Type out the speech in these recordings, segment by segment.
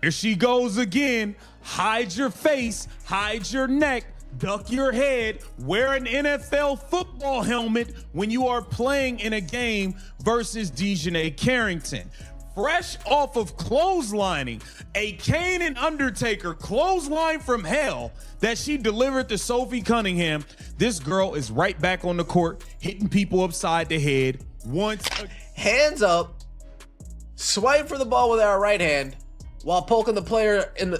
Here she goes again. Hide your face, hide your neck, duck your head, wear an NFL football helmet when you are playing in a game versus DiJonai Carrington. Fresh off of clotheslining, a Kane and Undertaker clothesline from hell that she delivered to Sophie Cunningham, this girl is right back on the court, hitting people upside the head once again. Hands up, swipe for the ball with our right hand while poking the player in the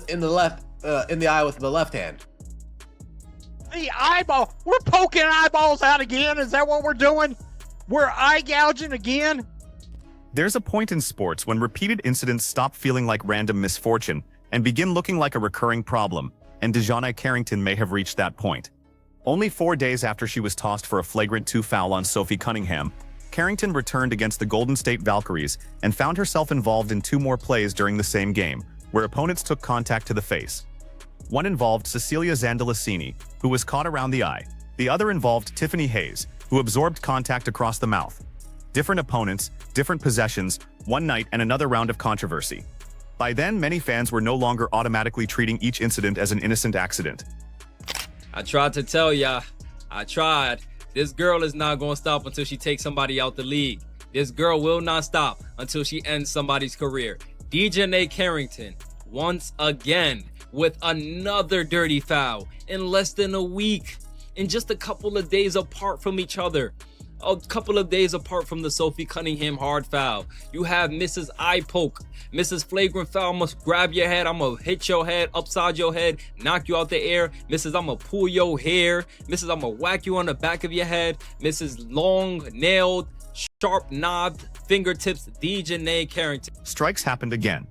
eye with the left hand. The eyeball. We're poking eyeballs out again. Is that what we're doing? We're eye gouging again? There's a point in sports when repeated incidents stop feeling like random misfortune and begin looking like a recurring problem, and DiJonai Carrington may have reached that point. Only 4 days after she was tossed for a flagrant 2 foul on Sophie Cunningham, Carrington returned against the Golden State Valkyries and found herself involved in 2 more plays during the same game, where opponents took contact to the face. One involved Cecilia Zandalicini, who was caught around the eye. The other involved Tiffany Hayes, who absorbed contact across the mouth. Different opponents, different possessions, one night and another round of controversy. By then, many fans were no longer automatically treating each incident as an innocent accident. I tried to tell ya. I tried. This girl is not going to stop until she takes somebody out the league. This girl will not stop until she ends somebody's career. DiJonai Carrington, once again, with another dirty foul in less than a week, in just a couple of days apart from each other. A couple of days apart from the Sophie Cunningham hard foul. You have Mrs. Eye Poke, Mrs. Flagrant Foul. I'm gonna grab your head, I'm gonna hit your head, upside your head, knock you out the air. Mrs. I'm gonna pull your hair. Mrs. I'm gonna whack you on the back of your head. Mrs. Long nailed, sharp knobbed fingertips, DiJonai Carrington. Strikes happened again.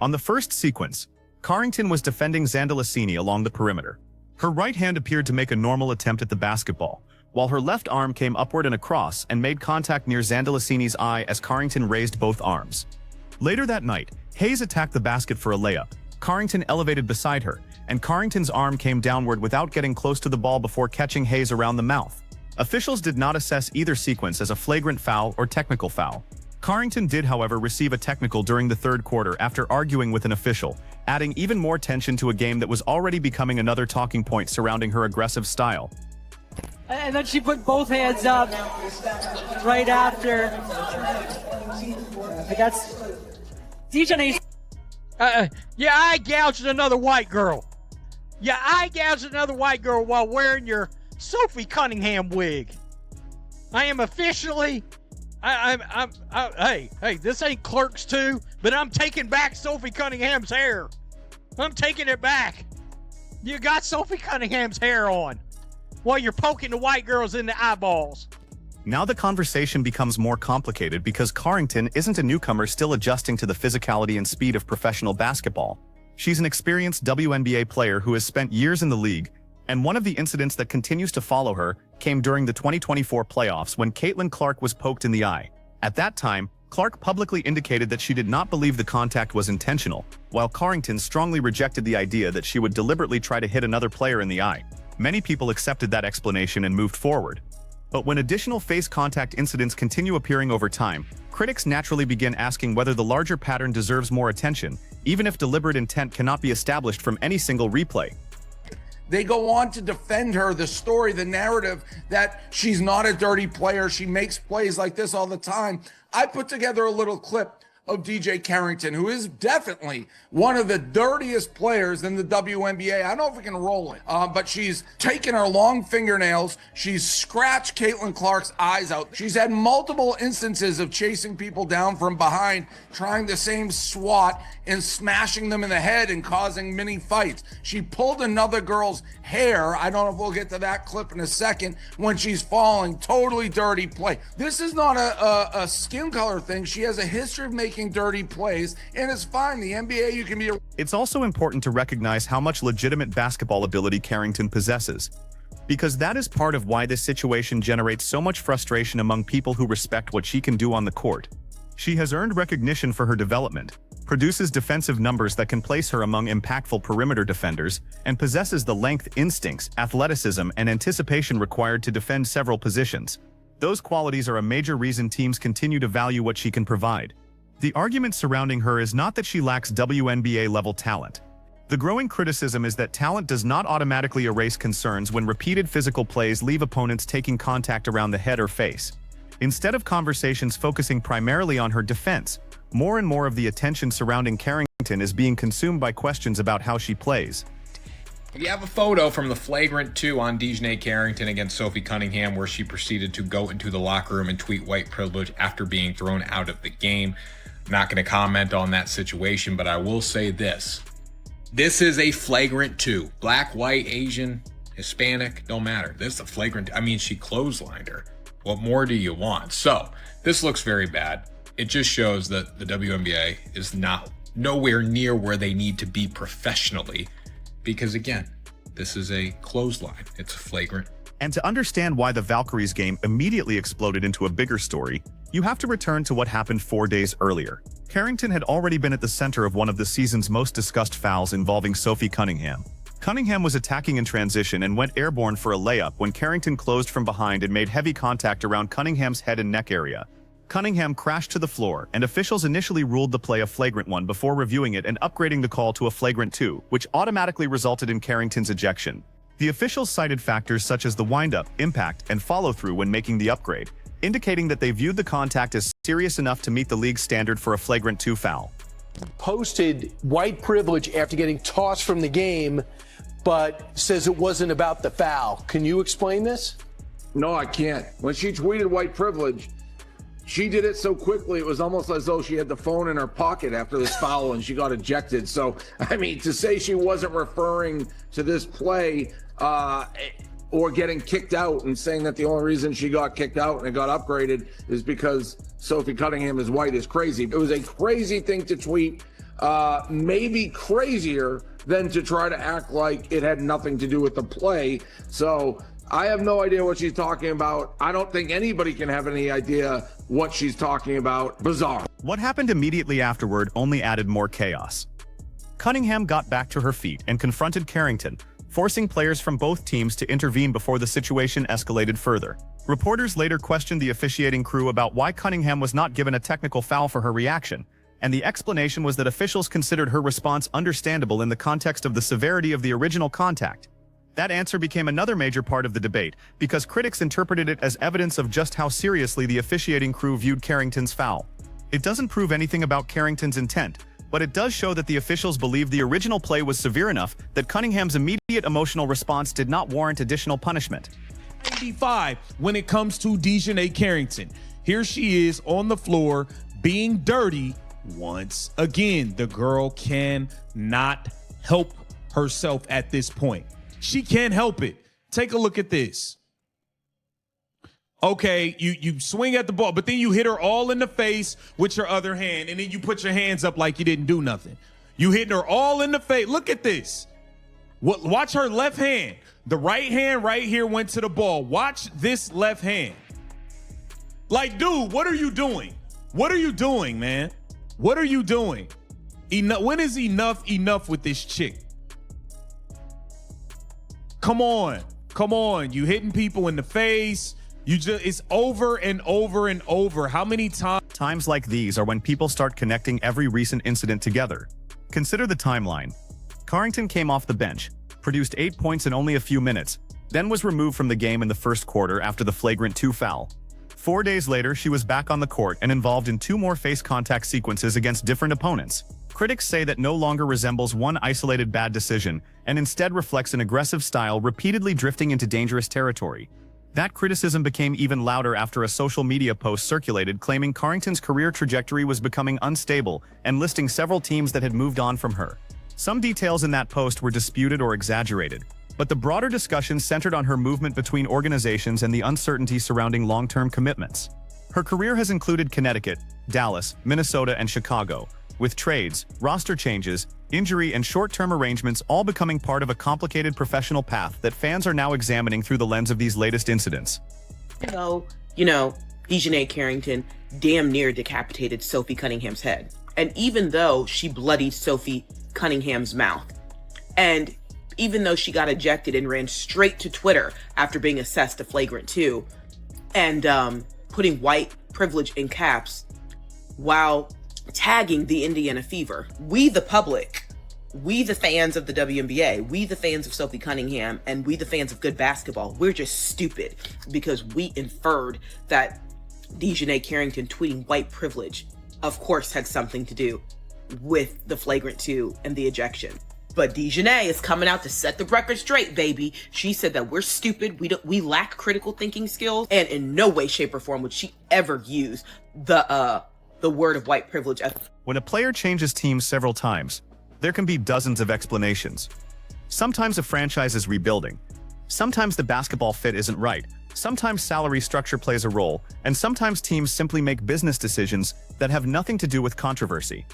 On the first sequence, Carrington was defending Zandalicini along the perimeter. Her right hand appeared to make a normal attempt at the basketball, while her left arm came upward and across and made contact near Zandalicini's eye as Carrington raised both arms. Later that night, Hayes attacked the basket for a layup. Carrington elevated beside her, and Carrington's arm came downward without getting close to the ball before catching Hayes around the mouth. Officials did not assess either sequence as a flagrant foul or technical foul. Carrington did, however, receive a technical during the third quarter after arguing with an official, adding even more tension to a game that was already becoming another talking point surrounding her aggressive style. And then she put both hands up right after. That's DiJonai. Yeah, I gouged another white girl. Yeah, I gouged another white girl while wearing your Sophie Cunningham wig. I am officially. Hey, this ain't Clerks 2, but I'm taking back Sophie Cunningham's hair. I'm taking it back. You got Sophie Cunningham's hair on while you're poking the white girls in the eyeballs. Now the conversation becomes more complicated because Carrington isn't a newcomer still adjusting to the physicality and speed of professional basketball. She's an experienced WNBA player who has spent years in the league, and one of the incidents that continues to follow her came during the 2024 playoffs when Caitlin Clark was poked in the eye. At that time, Clark publicly indicated that she did not believe the contact was intentional, while Carrington strongly rejected the idea that she would deliberately try to hit another player in the eye. Many people accepted that explanation and moved forward. But when additional face contact incidents continue appearing over time, critics naturally begin asking whether the larger pattern deserves more attention, even if deliberate intent cannot be established from any single replay. They go on to defend her, the story, the narrative that she's not a dirty player. She makes plays like this all the time. I put together a little clip of DiJonai Carrington, who is definitely one of the dirtiest players in the WNBA. I don't know if we can roll it, but she's taken her long fingernails. She's scratched Caitlin Clark's eyes out. She's had multiple instances of chasing people down from behind, trying the same swat and smashing them in the head and causing mini fights. She pulled another girl's hair. I don't know if we'll get to that clip in a second when she's falling. Totally dirty play. This is not a skin color thing. She has a history of making dirty plays, and it's fine. The NBA, you can be It's also important to recognize how much legitimate basketball ability Carrington possesses, because that is part of why this situation generates so much frustration among people who respect what she can do on the court. She has earned recognition for her development, produces defensive numbers that can place her among impactful perimeter defenders, and possesses the length, instincts, athleticism, and anticipation required to defend several positions. Those qualities are a major reason teams continue to value what she can provide. The argument surrounding her is not that she lacks WNBA-level talent. The growing criticism is that talent does not automatically erase concerns when repeated physical plays leave opponents taking contact around the head or face. Instead of conversations focusing primarily on her defense, more and more of the attention surrounding Carrington is being consumed by questions about how she plays. We have a photo from the flagrant 2 on DiJonai Carrington against Sophie Cunningham, where she proceeded to go into the locker room and tweet white privilege after being thrown out of the game. I'm not going to comment on that situation, but I will say this. This is a flagrant 2. Black, white, Asian, Hispanic, don't matter. This is a flagrant. I mean, she clotheslined her. What more do you want? So this looks very bad. It just shows that the WNBA is nowhere near where they need to be professionally. Because again, this is a clothesline. It's flagrant. And to understand why the Valkyries game immediately exploded into a bigger story, you have to return to what happened 4 days earlier. Carrington had already been at the center of one of the season's most discussed fouls involving Sophie Cunningham. Cunningham was attacking in transition and went airborne for a layup when Carrington closed from behind and made heavy contact around Cunningham's head and neck area. Cunningham crashed to the floor, and officials initially ruled the play a flagrant 1 before reviewing it and upgrading the call to a flagrant 2, which automatically resulted in Carrington's ejection. The officials cited factors such as the windup, impact, and follow-through when making the upgrade, indicating that they viewed the contact as serious enough to meet the league's standard for a flagrant 2 foul. Posted white privilege after getting tossed from the game, but says it wasn't about the foul. Can you explain this? No, I can't. When she tweeted white privilege, she did it so quickly, it was almost as though she had the phone in her pocket after this foul and she got ejected. So, I mean, to say she wasn't referring to this play or getting kicked out and saying that the only reason she got kicked out and it got upgraded is because Sophie Cunningham is white is crazy. It was a crazy thing to tweet, maybe crazier than to try to act like it had nothing to do with the play. So I have no idea what she's talking about. I don't think anybody can have any idea what she's talking about. Bizarre. What happened immediately afterward only added more chaos. Cunningham got back to her feet and confronted Carrington, forcing players from both teams to intervene before the situation escalated further. Reporters later questioned the officiating crew about why Cunningham was not given a technical foul for her reaction, and the explanation was that officials considered her response understandable in the context of the severity of the original contact. That answer became another major part of the debate, because critics interpreted it as evidence of just how seriously the officiating crew viewed Carrington's foul. It doesn't prove anything about Carrington's intent, but it does show that the officials believed the original play was severe enough that Cunningham's immediate emotional response did not warrant additional punishment. 95 when it comes to DiJonai Carrington. Here she is on the floor being dirty once again. The girl cannot help herself at this point. She can't help it. Take a look at this. Okay, you swing at the ball, but then you hit her all in the face with your other hand, and then you put your hands up like you didn't do nothing. You hitting her all in the face. Look at this. Watch her left hand. The right hand right here went to the ball. Watch this left hand. Like, dude, what are you doing? What are you doing, man? What are you doing? When is enough with this chick? Come on. Come on. You hitting people in the face. It's over and over and over. How many times? Times like these are when people start connecting every recent incident together. Consider the timeline. Carrington came off the bench, produced 8 points in only a few minutes, then was removed from the game in the first quarter after the flagrant 2 foul. 4 days later, she was back on the court and involved in 2 more face contact sequences against different opponents. Critics say that no longer resembles one isolated bad decision and instead reflects an aggressive style repeatedly drifting into dangerous territory. That criticism became even louder after a social media post circulated claiming Carrington's career trajectory was becoming unstable and listing several teams that had moved on from her. Some details in that post were disputed or exaggerated, but the broader discussion centered on her movement between organizations and the uncertainty surrounding long-term commitments. Her career has included Connecticut, Dallas, Minnesota, and Chicago, with trades, roster changes, injury, and short-term arrangements all becoming part of a complicated professional path that fans are now examining through the lens of these latest incidents. So, DiJonai Carrington damn near decapitated Sophie Cunningham's head. And even though she bloodied Sophie Cunningham's mouth, and even though she got ejected and ran straight to Twitter after being assessed a flagrant 2, and putting white privilege in caps while tagging the Indiana Fever. We, the public, we, the fans of the WNBA, we, the fans of Sophie Cunningham, and we, the fans of good basketball, we're just stupid because we inferred that DiJonai Carrington tweeting white privilege, of course, had something to do with the flagrant 2 and the ejection. But DiJonai is coming out to set the record straight, baby. She said that we're stupid, we lack critical thinking skills, and in no way, shape, or form would she ever use the word of white privilege. When a player changes teams several times, there can be dozens of explanations. Sometimes a franchise is rebuilding. Sometimes the basketball fit isn't right. Sometimes salary structure plays a role, and sometimes teams simply make business decisions that have nothing to do with controversy.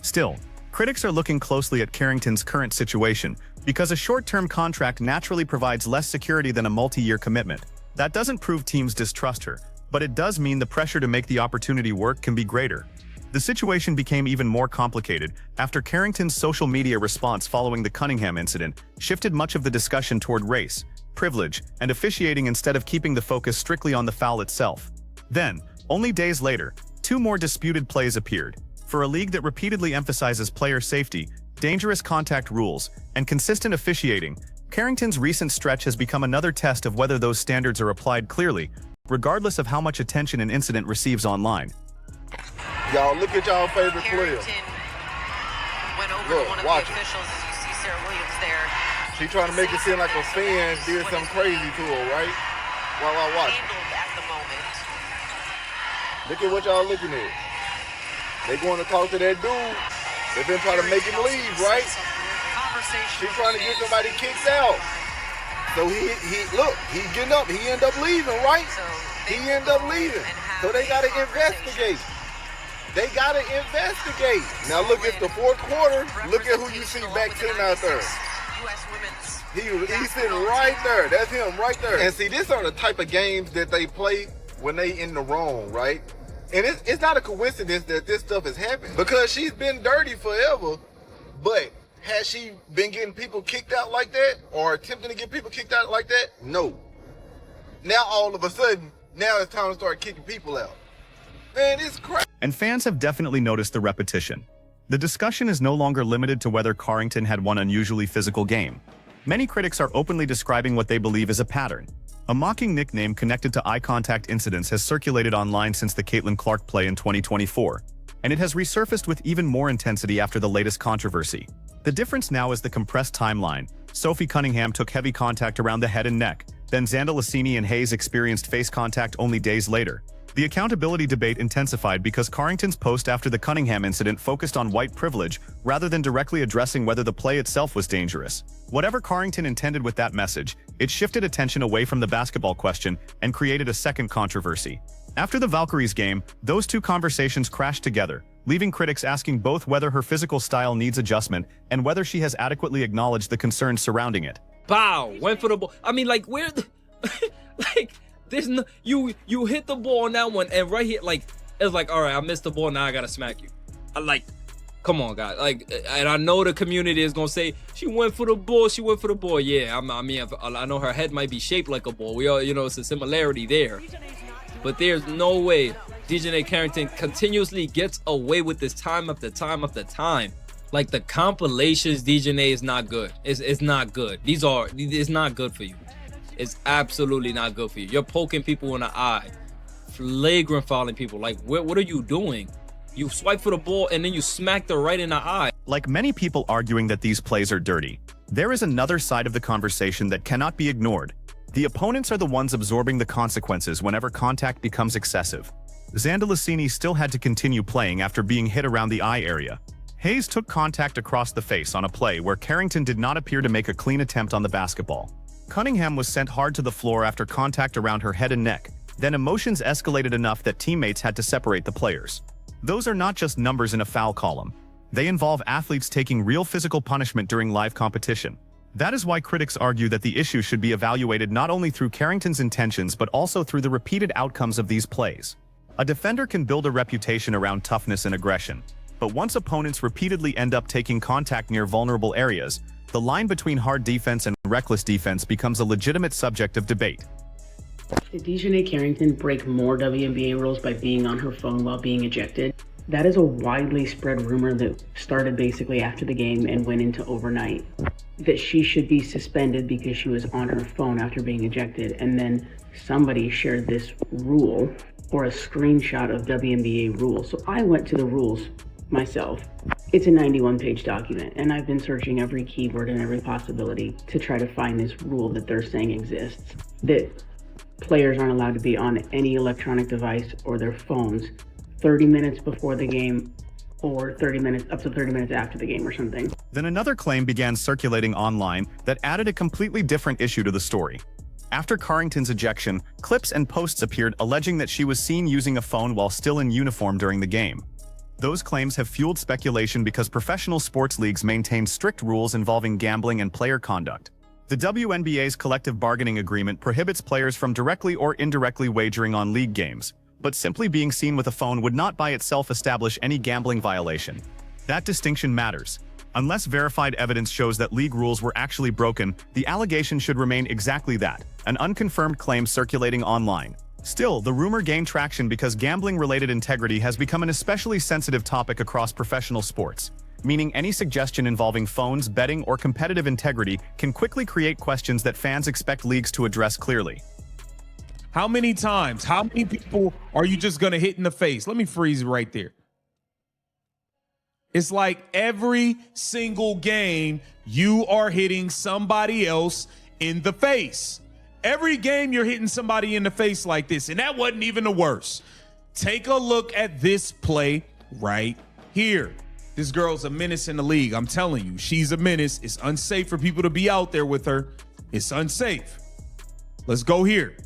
Still, critics are looking closely at Carrington's current situation because a short-term contract naturally provides less security than a multi-year commitment. That doesn't prove teams distrust her, but it does mean the pressure to make the opportunity work can be greater. The situation became even more complicated after Carrington's social media response following the Cunningham incident shifted much of the discussion toward race, privilege, and officiating instead of keeping the focus strictly on the foul itself. Then, only days later, 2 more disputed plays appeared. For a league that repeatedly emphasizes player safety, dangerous contact rules, and consistent officiating, Carrington's recent stretch has become another test of whether those standards are applied clearly, regardless of how much attention an incident receives online. Y'all look at y'all favorite player. Went over look, to one of watch the officials as you see Sarah Williams there. She trying to make it seem like a fan did something crazy to her, right? While I watch. At the moment. Look at what y'all looking at. They going to talk to that dude. They've been trying to make him leave, right? She's trying to get somebody kicked out. So he look, he's getting up. He end up leaving, right? He end up leaving. So they got to investigate. They got to investigate. Now look at the 4th quarter. Look at who you see back sitting out there. He's sitting right there. That's him right there. And see, these are the type of games that they play when they in the wrong, right? And it's not a coincidence that this stuff has happened because she's been dirty forever, but has she been getting people kicked out like that or attempting to get people kicked out like that? No. Now all of a sudden, now it's time to start kicking people out. Man, it's crazy. And fans have definitely noticed the repetition. The discussion is no longer limited to whether Carrington had one unusually physical game. Many critics are openly describing what they believe is a pattern. A mocking nickname connected to eye contact incidents has circulated online since the Caitlin Clark play in 2024, and it has resurfaced with even more intensity after the latest controversy. The difference now is the compressed timeline. Sophie Cunningham took heavy contact around the head and neck, then Xanda Lacini and Hayes experienced face contact only days later. The accountability debate intensified because Carrington's post after the Cunningham incident focused on white privilege rather than directly addressing whether the play itself was dangerous. Whatever Carrington intended with that message, it shifted attention away from the basketball question and created a second controversy. After the Valkyries game, those 2 conversations crashed together, leaving critics asking both whether her physical style needs adjustment and whether she has adequately acknowledged the concerns surrounding it. Bow, went for the ball. I mean, like, where the... like... There's no, you hit the ball on that one, and right here, like, it's like, all right, I missed the ball, now I gotta smack you. I like, come on, guys. Like, and I know the community is gonna say she went for the ball. Yeah, I mean, I know her head might be shaped like a ball. We all, you know, it's a similarity there. But there's no way DiJonai Carrington continuously gets away with this time after time after time. Like, the compilations, DiJonai is not good. It's not good. It's not good for you. It's absolutely not good for you. You're poking people in the eye, flagrant fouling people. Like, what are you doing? You swipe for the ball and then you smack the right in the eye. Like many people arguing that these plays are dirty, there is another side of the conversation that cannot be ignored. The opponents are the ones absorbing the consequences whenever contact becomes excessive. Xanda Lacini still had to continue playing after being hit around the eye area. Hayes took contact across the face on a play where Carrington did not appear to make a clean attempt on the basketball. Cunningham was sent hard to the floor after contact around her head and neck. Then emotions escalated enough that teammates had to separate the players. Those are not just numbers in a foul column. They involve athletes taking real physical punishment during live competition. That is why critics argue that the issue should be evaluated not only through Carrington's intentions but also through the repeated outcomes of these plays. A defender can build a reputation around toughness and aggression, but once opponents repeatedly end up taking contact near vulnerable areas, the line between hard defense and reckless defense becomes a legitimate subject of debate. Did DiJonai Carrington break more WNBA rules by being on her phone while being ejected? That is a widely spread rumor that started basically after the game and went into overnight, that she should be suspended because she was on her phone after being ejected. And then somebody shared this rule or a screenshot of WNBA rules. So I went to the rules myself. It's a 91-page document, and I've been searching every keyword and every possibility to try to find this rule that they're saying exists, that players aren't allowed to be on any electronic device or their phones 30 minutes before the game or 30 minutes, up to 30 minutes after the game or something. Then another claim began circulating online that added a completely different issue to the story. After Carrington's ejection, clips and posts appeared alleging that she was seen using a phone while still in uniform during the game. Those claims have fueled speculation because professional sports leagues maintain strict rules involving gambling and player conduct. The WNBA's collective bargaining agreement prohibits players from directly or indirectly wagering on league games, but simply being seen with a phone would not by itself establish any gambling violation. That distinction matters. Unless verified evidence shows that league rules were actually broken, the allegation should remain exactly that, an unconfirmed claim circulating online. Still, the rumor gained traction because gambling-related integrity has become an especially sensitive topic across professional sports, meaning any suggestion involving phones, betting, or competitive integrity can quickly create questions that fans expect leagues to address clearly. How many times, how many people are you just going to hit in the face? Let me freeze right there. It's like every single game, you are hitting somebody else in the face. Every game you're hitting somebody in the face like this, and that wasn't even the worst. Take a look at this play right here. This girl's a menace in the league. I'm telling you, she's a menace. It's unsafe for people to be out there with her. It's unsafe. Let's go here.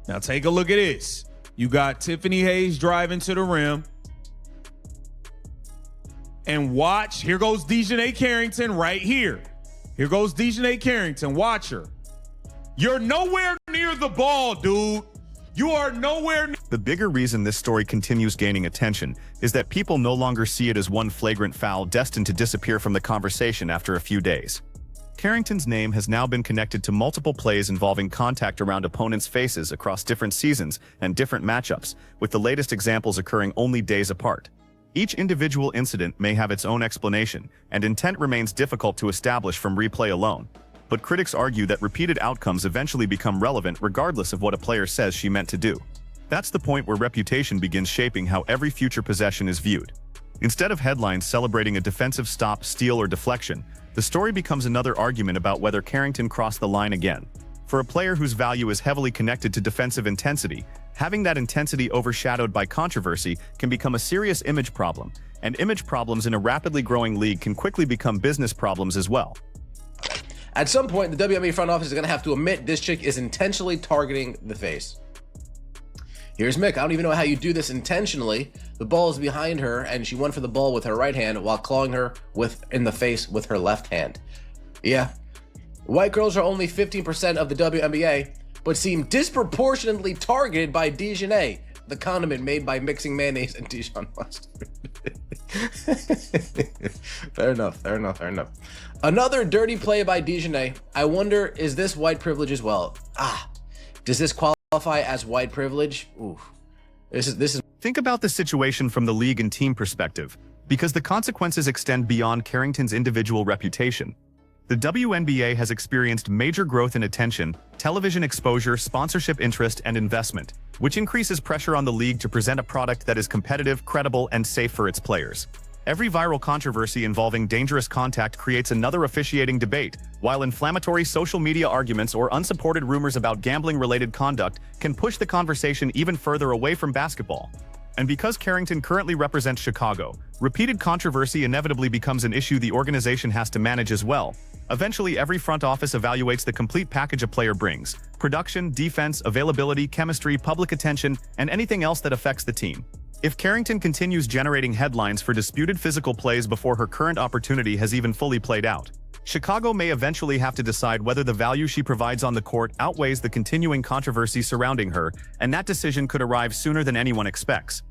Now take a look at this. You got Tiffany Hayes driving to the rim. And watch, here goes DiJonai Carrington right here. Here goes DiJonai Carrington, watch her. You're nowhere near the ball, dude. You are nowhere near. The bigger reason this story continues gaining attention is that people no longer see it as one flagrant foul destined to disappear from the conversation after a few days. Carrington's name has now been connected to multiple plays involving contact around opponents' faces across different seasons and different matchups, with the latest examples occurring only days apart. Each individual incident may have its own explanation, and intent remains difficult to establish from replay alone. But critics argue that repeated outcomes eventually become relevant regardless of what a player says she meant to do. That's the point where reputation begins shaping how every future possession is viewed. Instead of headlines celebrating a defensive stop, steal, or deflection, the story becomes another argument about whether Carrington crossed the line again. For a player whose value is heavily connected to defensive intensity, having that intensity overshadowed by controversy can become a serious image problem, and image problems in a rapidly growing league can quickly become business problems as well. At some point, the WNBA front office is going to have to admit this chick is intentionally targeting the face. Here's Mick. I don't even know how you do this intentionally. The ball is behind her, and she went for the ball with her right hand while clawing her in the face with her left hand. Yeah. White girls are only 15% of the WNBA, but seem disproportionately targeted by DiJonai, the condiment made by mixing mayonnaise and Dijon mustard. Fair enough. Another dirty play by DiJonai. I wonder, is this white privilege as well? Does this qualify as white privilege? Ooh, this is. Think about the situation from the league and team perspective, because the consequences extend beyond Carrington's individual reputation. The WNBA has experienced major growth in attention, television exposure, sponsorship interest, and investment, which increases pressure on the league to present a product that is competitive, credible, and safe for its players. Every viral controversy involving dangerous contact creates another officiating debate, while inflammatory social media arguments or unsupported rumors about gambling-related conduct can push the conversation even further away from basketball. And because Carrington currently represents Chicago, repeated controversy inevitably becomes an issue the organization has to manage as well. Eventually, every front office evaluates the complete package a player brings: production, defense, availability, chemistry, public attention, and anything else that affects the team. If Carrington continues generating headlines for disputed physical plays before her current opportunity has even fully played out, Chicago may eventually have to decide whether the value she provides on the court outweighs the continuing controversy surrounding her, and that decision could arrive sooner than anyone expects.